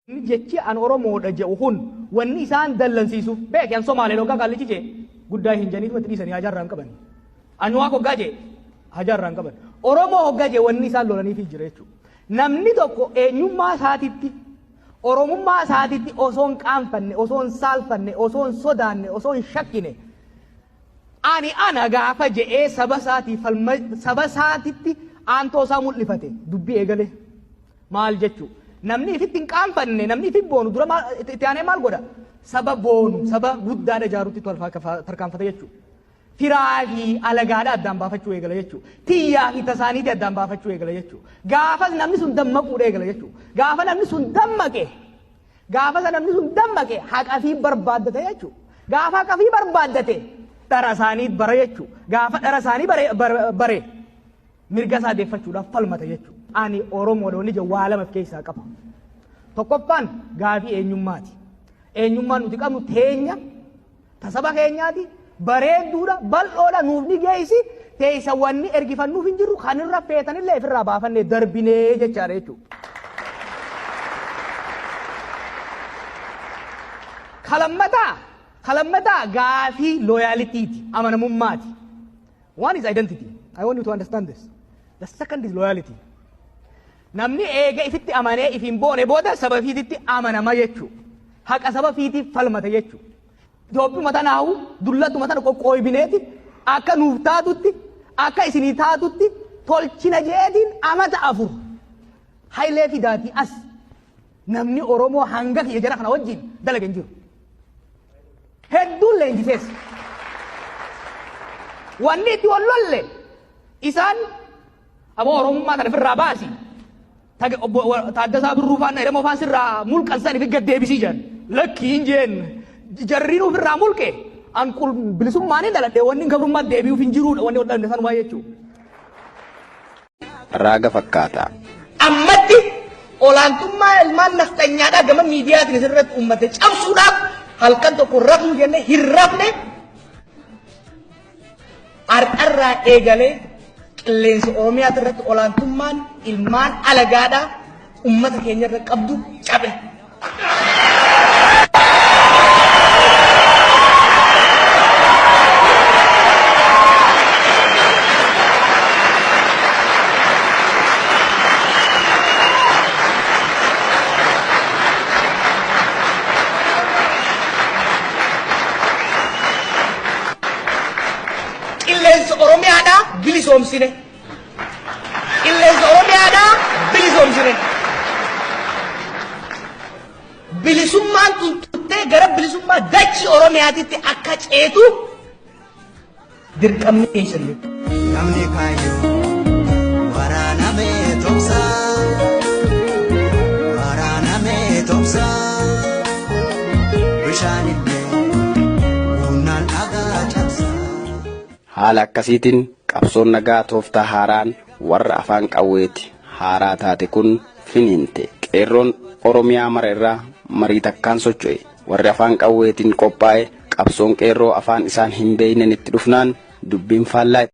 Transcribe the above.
Jechi an Oromoodha jedhu kun wanni isaan dallansiisu beekan Somaalee dhokkaa qallichi jee guddaa hin janiif mati dhiisanii hajaarraan qaban. Anwaa hoggaa jee hajaarraan qaban. Oromoo hoggaa jee wanni isaan lolaniif jira jechuudha. Namni tokko eenyummaa isaatiitti Oromummaa isaatiitti osoo hin qaanfanne, osoo hin saalfanne, osoo hin sodaanne, osoo hin shakkine ana gaafa je'ee saba isaatiitti aantoo isaa mul'ifate dubbii eegale maal jechuudha. Namni ifitti hin qaanfanne, namni ifitti boonu dura itti aanee maal godha? Saba boonu, saba guddaadha jaarutti tarkaanfata jechuudha. Firaa fi alagaadha addaan baafachuu eegala jechuudha. Tiyyaa fi tasaaniitii addaan baafachuu eegala jechuudha. Gaafas namni sun dammaquudha eegala jechuudha. Gaafa namni sun dammaqe haqa fi barbaaddate jechuudha. Gaafa haqa fi barbaaddate dhara isaanii bara jechuudha. Gaafa dhara isaanii bare mirga isaa deeffachuudhaaf falmata jechuudha. Ani Oromoodha wanni jedhu waa lama of keessaa qaba. Tokkoffaan gaafii eenyummaati. Eenyummaan nuti qabnu teenya tasaba keenyaati. Bareedduudha bal'oodha nuuf ni geessi teessa wanni ergifannuuf hin jirru kan irra feetanillee ifirraa baafannee darbinee jechaadha jechuudha. Kalammataa gaafii loyaalitiiti amanamummaati. One is identity. I want you to understand this. The second is loyalty. Namni eega ifitti amanee ifin boone booda saba fiititti amanama jechuudha. Haqa saba fiitiif falmata jechuudha. Itoophiyaa mata naahu dullatu mata qoqqoobineeti akka nuuf taatutti akka isinii taatutti tolchina jeetiin amata afur hailee fidaati as namni Oromoo hanga kiyya jara kana wajjin dalaga hin jiru. Hedduun leenjisees. Wanni itti wallolle isaan aboo Oromummaa kana ofirraa baasi. Taaddasaa Birruu faana jedhamu afaan sirraa mulqansan ifi gad deebisii jiran. Lakki hin jeen. Jarriin ofirraa mulqe an bilisummaan hin dhaladhe wanni gabrummaa deebi'uuf hin jiruudha wanni hodhanne san waa jechuudha. Raaga fakkaata. Ammatti olaantummaa ilmaan naftanyaadhaa gama miidiyaatiin asirratti uummate cabsuudhaaf halkan tokko rafnu jenne hin rafne har'arraa eegalee qilleensa Oromiyaa irratti olaantummaan ilmaan alagaadhaa uummata keenya irra qabdu cabe. Qilleensa Oromiyaadhaa bilisoomsine. Qilleensa Oromiyaadhaa bilisoomsine. Bilisummaan tuttee gara bilisummaa dachii Oromiyaatitti akka ceetu dirqamni eessallee. Namni kaayyoo waraanamee tomsaa bishaanillee humnaan dhagaa cabsaa. Haala akkasiitiin qabsoon nagaa tooftaa haaraan warra afaan qawweeti haaraa taate kun finiinte. Qeerroon Oromiyaa mara irraa marii takkaan socho'e. Warri afaan qawweetiin qophaa'e qabsoon qeerroo afaan isaan hin beeynen itti dhufnaan dubbiin faallaa